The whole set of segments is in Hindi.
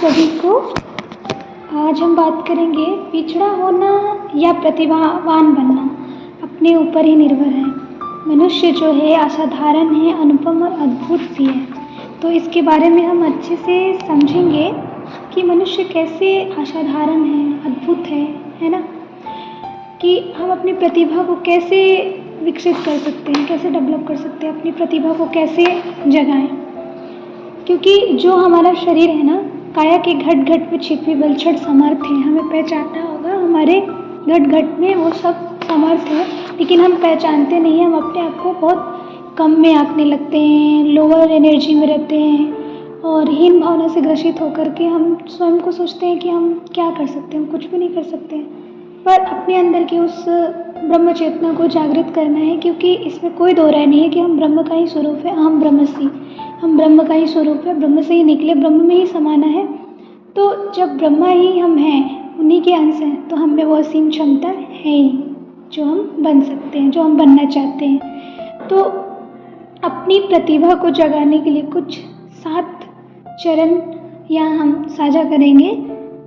सभी को। आज हम बात करेंगे पिछड़ा होना या प्रतिभावान बनना अपने ऊपर ही निर्भर है। मनुष्य जो है असाधारण है, अनुपम और अद्भुत भी है। तो इसके बारे में हम अच्छे से समझेंगे कि मनुष्य कैसे असाधारण है, अद्भुत है ना। कि हम अपनी प्रतिभा को कैसे विकसित कर सकते हैं, कैसे डेवलप कर सकते हैं, अपनी प्रतिभा को कैसे जगाएं। क्योंकि जो हमारा शरीर है ना, काया के घट घट में छिपी बलछट समर्थ है। हमें पहचानना होगा हमारे घट घट में वो सब समर्थ है, लेकिन हम पहचानते नहीं हैं। हम अपने आप को बहुत कम में आंकने लगते हैं, लोअर एनर्जी में रहते हैं और हीन भावना से ग्रसित होकर के हम स्वयं को सोचते हैं कि हम क्या कर सकते हैं, हम कुछ भी नहीं कर सकते हैं। पर अपने अंदर की उस ब्रह्म चेतना को जागृत करना है, क्योंकि इसमें कोई दो राय नहीं है कि हम ब्रह्म का ही स्वरूप है। हम ब्रह्मसी, हम ब्रह्म का ही स्वरूप है, ब्रह्म से ही निकले, ब्रह्म में ही समाना है। तो जब ब्रह्मा ही हम हैं, उन्हीं के अंश हैं, तो हम में वो असीम क्षमता है ही जो हम बन सकते हैं, जो हम बनना चाहते हैं। तो अपनी प्रतिभा को जगाने के लिए कुछ 7 चरण यहाँ हम साझा करेंगे।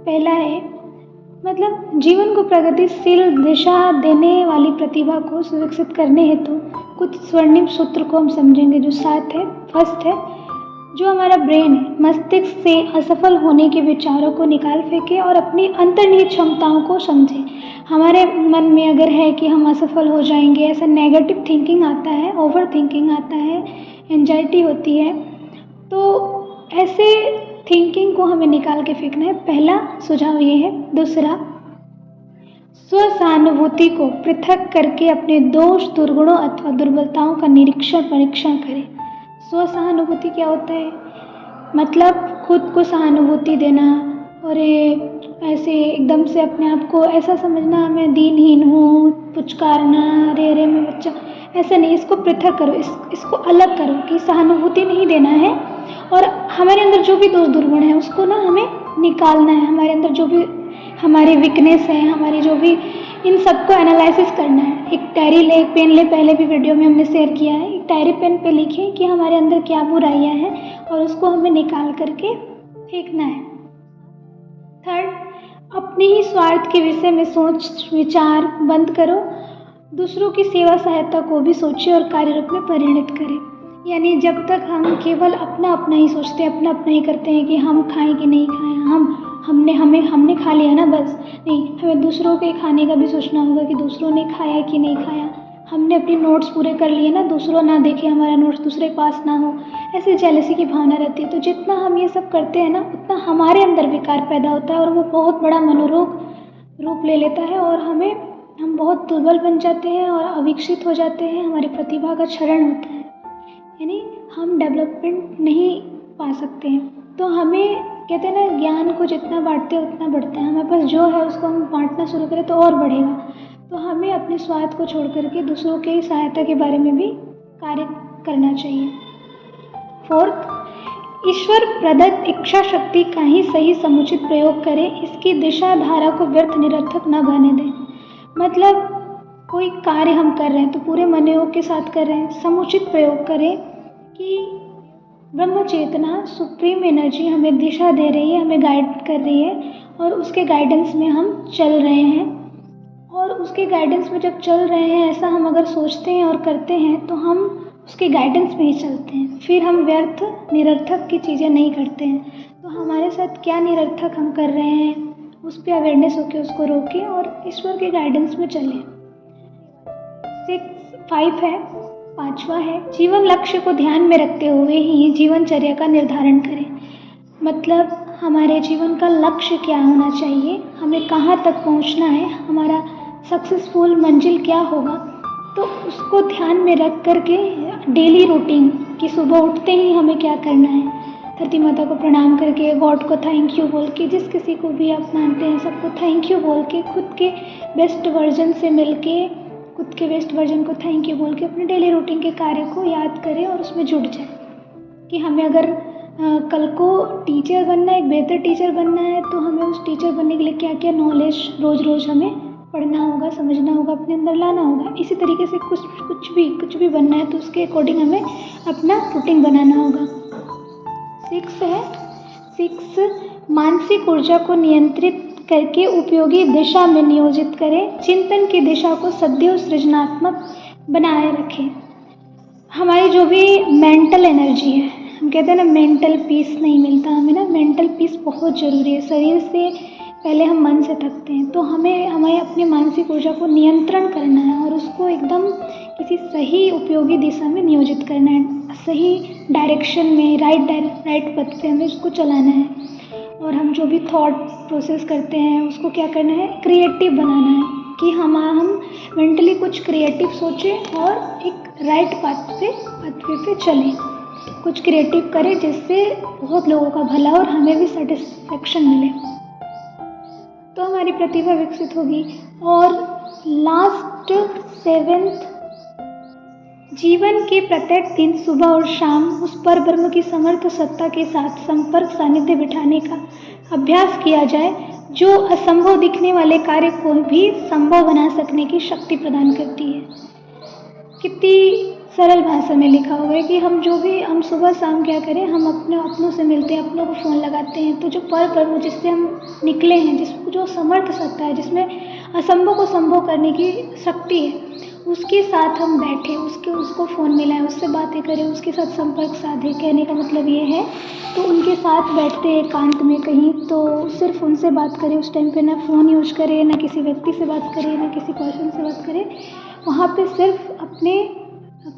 पहला है मतलब जीवन को प्रगतिशील दिशा देने वाली प्रतिभा को सुविकसित करने हेतु कुछ स्वर्णिम सूत्र को हम समझेंगे, जो 7 है। फर्स्ट है, जो हमारा ब्रेन है, मस्तिष्क से असफल होने के विचारों को निकाल फेंके और अपनी अंतर्निहित क्षमताओं को समझे। हमारे मन में अगर है कि हम असफल हो जाएंगे, ऐसा नेगेटिव थिंकिंग आता है, ओवर थिंकिंग आता है, एंजाइटी होती है, तो ऐसे थिंकिंग को हमें निकाल के फेंकना है। पहला सुझाव ये है। दूसरा, स्वसहानुभूति को पृथक करके अपने दोष, दुर्गुणों अथवा दुर्बलताओं का परीक्षण करें। स्वसहानुभूति क्या होता है? मतलब खुद को सहानुभूति देना और ऐसे एकदम से अपने आप को ऐसा समझना मैं दीनहीन हूँ, पुचकारना, अरे मैं बच्चा, ऐसा नहीं। इसको पृथक करो, इसको अलग करो कि सहानुभूति नहीं देना है और हमारे अंदर जो भी दोष दुर्गुण है उसको ना हमें निकालना है। हमारे अंदर जो भी हमारी वीकनेस है, हमारी जो भी, इन सबको एनालिसिस करना है। एक डायरी ले, एक पेन ले, पहले भी वीडियो में हमने शेयर किया है। एक डायरी पेन पे लिखें कि हमारे अंदर क्या बुराइयां हैं और उसको हमें निकाल करके फेंकना है। थर्ड, अपने ही स्वार्थ के विषय में सोच विचार बंद करो। दूसरों की सेवा सहायता को भी सोचें और कार्य रूप में परिणत करें। यानी जब तक हम केवल अपना अपना ही सोचते हैं, अपना अपना ही करते हैं कि हम खाएं कि नहीं खाएं, हमने खा लिया ना बस, नहीं, हमें दूसरों के खाने का भी सोचना होगा कि दूसरों ने खाया कि नहीं खाया। हमने अपने नोट्स पूरे कर लिए ना, दूसरों ना देखे हमारा नोट्स, दूसरे के पास ना हो, ऐसे जेलसी की भावना रहती है। तो जितना हम ये सब करते हैं ना, उतना हमारे अंदर विकार पैदा होता है और वो बहुत बड़ा मनोरोग रूप ले लेता है और हम बहुत दुर्बल बन जाते हैं और अविकसित हो जाते हैं। हमारी प्रतिभा का क्षरण होता है, यानी हम डेवलपमेंट नहीं पा सकते हैं। तो हमें कहते हैं ना, ज्ञान को जितना बांटते हैं उतना बढ़ता है। हमारे पास जो है उसको हम बांटना शुरू करें तो और बढ़ेगा। तो हमें अपने स्वार्थ को छोड़ करके दूसरों की सहायता के बारे में भी कार्य करना चाहिए। फोर्थ, ईश्वर प्रदत्त इच्छा शक्ति का ही सही समुचित प्रयोग करें। इसकी दिशा धारा को व्यर्थ निरर्थक न बने दें। मतलब कोई कार्य हम कर रहे हैं तो पूरे मनोयोग के साथ कर रहे हैं, समुचित प्रयोग करें कि ब्रह्म चेतना, सुप्रीम एनर्जी हमें दिशा दे रही है, हमें गाइड कर रही है और उसके गाइडेंस में हम चल रहे हैं। और उसके गाइडेंस में जब चल रहे हैं, ऐसा हम अगर सोचते हैं और करते हैं तो हम उसके गाइडेंस में ही चलते हैं। फिर हम व्यर्थ निरर्थक की चीज़ें नहीं करते हैं। तो हमारे साथ क्या निरर्थक हम कर रहे हैं, उस पर अवेयरनेस होकर उसको रोकें और ईश्वर के गाइडेंस में चलें। 5 है, 5वां है, जीवन लक्ष्य को ध्यान में रखते हुए ही जीवनचर्या का निर्धारण करें। मतलब हमारे जीवन का लक्ष्य क्या होना चाहिए, हमें कहाँ तक पहुँचना है, हमारा सक्सेसफुल मंजिल क्या होगा, तो उसको ध्यान में रख करके डेली रूटीन कि सुबह उठते ही हमें क्या करना है, धरती माता को प्रणाम करके, गॉड को थैंक यू बोल के, जिस किसी को भी आप मानते हैं सबको थैंक यू बोल के, खुद के बेस्ट वर्जन से मिल के, खुद के बेस्ट वर्जन को थैंक यू बोल के अपने डेली रूटीन के कार्य को याद करें और उसमें जुट जाए कि हमें अगर कल को टीचर बनना है, एक बेहतर टीचर बनना है, तो हमें उस टीचर बनने के लिए क्या क्या नॉलेज रोज़ रोज़ हमें पढ़ना होगा, समझना होगा, अपने अंदर लाना होगा। इसी तरीके से कुछ भी बनना है तो उसके अकॉर्डिंग हमें अपना रूटीन बनाना होगा। 6 है, 6 मानसिक ऊर्जा को नियंत्रित करके उपयोगी दिशा में नियोजित करें। चिंतन की दिशा को सदैव सृजनात्मक बनाए रखें। हमारी जो भी मेंटल एनर्जी है, हम कहते हैं ना मेंटल पीस नहीं मिलता हमें ना, मेंटल पीस बहुत ज़रूरी है। शरीर से पहले हम मन से थकते हैं, तो हमें अपनी मानसिक ऊर्जा को नियंत्रण करना है और उसको एकदम किसी सही उपयोगी दिशा में नियोजित करना है, सही डायरेक्शन में, राइट पथ पे हमें उसको चलाना है। और हम जो भी थॉट प्रोसेस करते हैं उसको क्या करना है, क्रिएटिव बनाना है कि हम मेंटली कुछ क्रिएटिव सोचें और एक राइट पाथवे पे चलें, कुछ क्रिएटिव करें जिससे बहुत लोगों का भला और हमें भी सेटिस्फेक्शन मिले, तो हमारी प्रतिभा विकसित होगी। और लास्ट 7th, जीवन के प्रत्येक दिन सुबह और शाम उस पर ब्रह्म की समर्थ सत्ता के साथ संपर्क सानिध्य बिठाने का अभ्यास किया जाए, जो असंभव दिखने वाले कार्य को भी संभव बना सकने की शक्ति प्रदान करती है। कितनी सरल भाषा में लिखा हुआ है कि हम सुबह शाम क्या करें, हम अपनों से मिलते हैं, अपनों को फ़ोन लगाते हैं, तो जो पर ब्रह्म जिससे हम निकले हैं, जो समर्थ सत्ता है, जिसमें असंभव को संभव करने की शक्ति है, उसके साथ हम बैठे, उसको फ़ोन मिलाएं, उससे बातें करें, उसके साथ संपर्क साधे। कहने का मतलब ये है, तो उनके साथ बैठते हैं एकांत में कहीं, तो सिर्फ उनसे बात करें। उस टाइम पे ना फ़ोन यूज करें, ना किसी व्यक्ति से बात करें, ना किसी पर्सन से बात करें। वहाँ पे सिर्फ अपने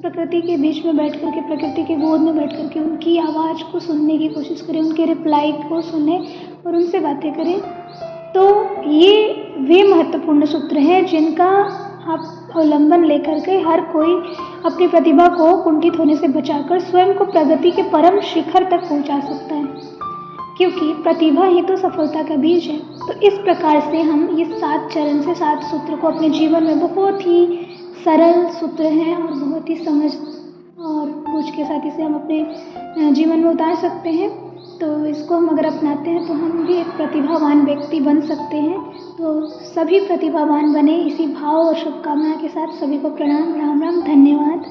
प्रकृति के बीच में बैठ कर के, प्रकृति के गोद में बैठ कर के उनकी आवाज़ को सुनने की कोशिश करें, उनके रिप्लाई को सुने और उनसे बातें करें। तो ये वे महत्वपूर्ण सूत्र हैं जिनका आप अवलंबन लेकर के हर कोई अपनी प्रतिभा को कुंठित होने से बचाकर स्वयं को प्रगति के परम शिखर तक पहुंचा सकता है, क्योंकि प्रतिभा ही तो सफलता का बीज है। तो इस प्रकार से हम ये 7 चरण से 7 सूत्र को अपने जीवन में, बहुत ही सरल सूत्र हैं और बहुत ही समझ और बूझ के साथ इसे हम अपने जीवन में उतार सकते हैं। तो इसको हम अगर अपनाते हैं तो हम भी एक प्रतिभावान व्यक्ति बन सकते हैं। तो सभी प्रतिभावान बने, इसी भाव और शुभकामना के साथ सभी को प्रणाम। राम राम, धन्यवाद।